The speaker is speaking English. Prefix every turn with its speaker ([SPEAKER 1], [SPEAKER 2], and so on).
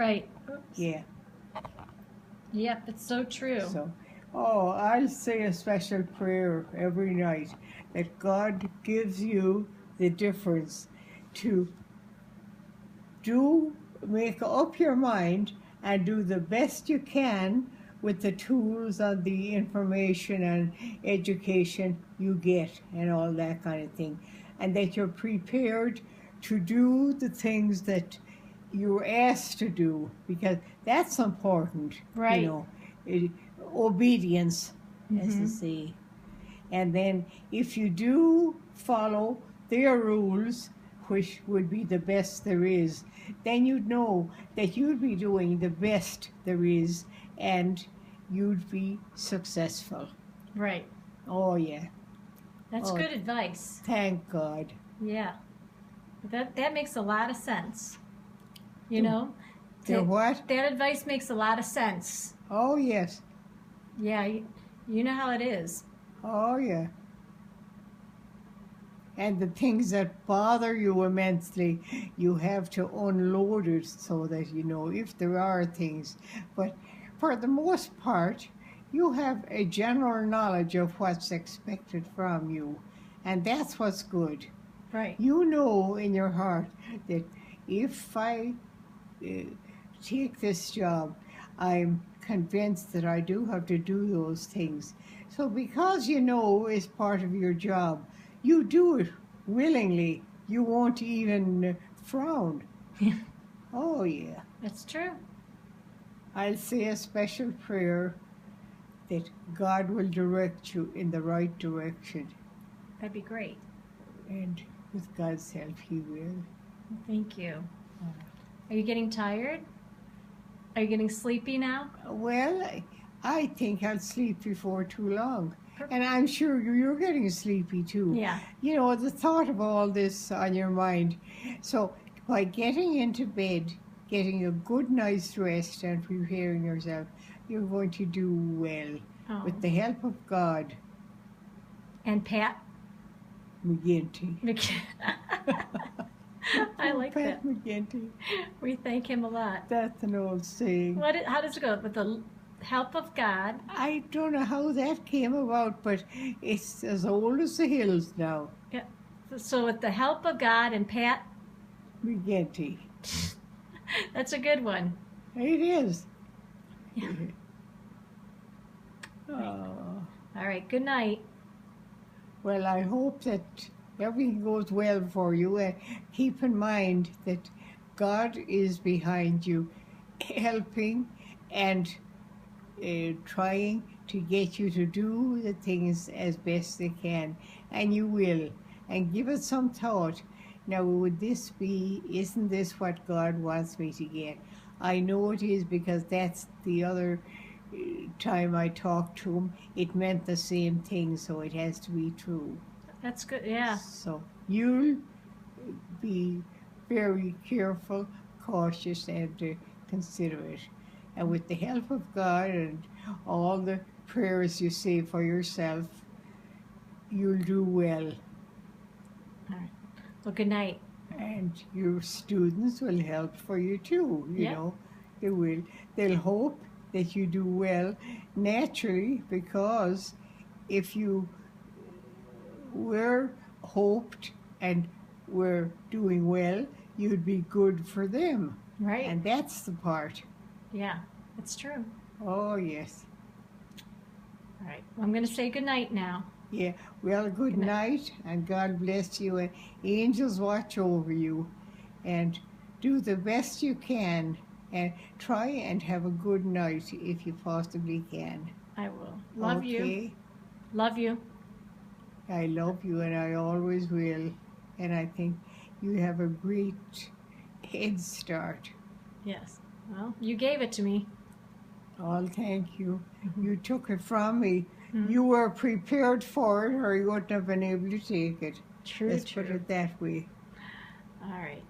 [SPEAKER 1] Right. Oops.
[SPEAKER 2] Yeah.
[SPEAKER 1] Yep, it's so true.
[SPEAKER 2] So, I'll say a special prayer every night that God gives you the difference to make up your mind and do the best you can with the tools and the information and education you get and all that kind of thing. And that you're prepared to do the things that you're asked to do, because that's important,
[SPEAKER 1] Right.
[SPEAKER 2] you know, obedience, as they
[SPEAKER 1] Mhm.
[SPEAKER 2] say. And then if you do follow their rules, which would be the best there is, then you'd know that you'd be doing the best there is and you'd be successful.
[SPEAKER 1] Right.
[SPEAKER 2] Oh, yeah.
[SPEAKER 1] That's
[SPEAKER 2] Oh,
[SPEAKER 1] good advice.
[SPEAKER 2] thank God.
[SPEAKER 1] Yeah. That makes a lot of sense. You
[SPEAKER 2] Do-
[SPEAKER 1] know?
[SPEAKER 2] Do what?
[SPEAKER 1] That advice makes a lot of sense.
[SPEAKER 2] Oh, yes.
[SPEAKER 1] Yeah, you know how it is.
[SPEAKER 2] Oh, yeah. And the things that bother you immensely, you have to unload it so that you know if there are things. But for the most part, you have a general knowledge of what's expected from you. And that's what's good.
[SPEAKER 1] Right.
[SPEAKER 2] You know in your heart that if I take this job, I'm convinced that I do have to do those things. So because you know it's part of your job, you do it willingly. You won't even frown.
[SPEAKER 1] Yeah.
[SPEAKER 2] Oh, yeah.
[SPEAKER 1] That's true.
[SPEAKER 2] I'll say a special prayer that God will direct you in the right direction.
[SPEAKER 1] That'd be great.
[SPEAKER 2] And with God's help, He will.
[SPEAKER 1] Thank you. Are you getting tired? Are you getting sleepy now?
[SPEAKER 2] Well, I think I'll sleep before too long. And I'm sure you're getting sleepy too.
[SPEAKER 1] Yeah.
[SPEAKER 2] You know, the thought of all this on your mind. So by getting into bed, getting a good night's rest and preparing yourself, you're going to do well.
[SPEAKER 1] Oh.
[SPEAKER 2] With the help of God.
[SPEAKER 1] And Pat
[SPEAKER 2] McGinty.
[SPEAKER 1] I like
[SPEAKER 2] Pat
[SPEAKER 1] that.
[SPEAKER 2] McGinty.
[SPEAKER 1] We thank him a lot.
[SPEAKER 2] That's an old saying.
[SPEAKER 1] How does it go? With the help of God.
[SPEAKER 2] I don't know how that came about, but it's as old as the hills now.
[SPEAKER 1] Yeah. So with the help of God and Pat
[SPEAKER 2] McGinty.
[SPEAKER 1] That's a good one.
[SPEAKER 2] It is.
[SPEAKER 1] Yeah.
[SPEAKER 2] Oh.
[SPEAKER 1] All right. Good night.
[SPEAKER 2] Well, I hope that everything goes well for you. Keep in mind that God is behind you, helping and trying to get you to do the things as best they can. And you will. And give it some thought. Now, isn't this what God wants me to get? I know it is, because that's the other time I talked to him. It meant the same thing, so it has to be true.
[SPEAKER 1] That's good. Yeah.
[SPEAKER 2] So you'll be very careful, cautious, and considerate. And with the help of God and all the prayers you say for yourself, you'll do well.
[SPEAKER 1] All right. Well, good night.
[SPEAKER 2] And your students will help for you too, you
[SPEAKER 1] Yeah.
[SPEAKER 2] know. They will. They'll hope that you do well naturally, because if you were hoped and were doing well, you'd be good for them.
[SPEAKER 1] Right.
[SPEAKER 2] And that's the part.
[SPEAKER 1] Yeah. It's true.
[SPEAKER 2] Oh, yes.
[SPEAKER 1] All right. Well, I'm going to say good night now.
[SPEAKER 2] Yeah. Well, good night, and God bless you, and angels watch over you, and do the best you can, and try and have a good night if you possibly can.
[SPEAKER 1] I will. Love you.
[SPEAKER 2] Okay?
[SPEAKER 1] Love you.
[SPEAKER 2] I love you, and I always will. And I think you have a great head start.
[SPEAKER 1] Yes. Well, you gave it to me.
[SPEAKER 2] Oh, thank you. You took it from me.
[SPEAKER 1] Mhm.
[SPEAKER 2] You were prepared for it, or you wouldn't have been able to take it.
[SPEAKER 1] True.
[SPEAKER 2] Let's put it that way.
[SPEAKER 1] All right.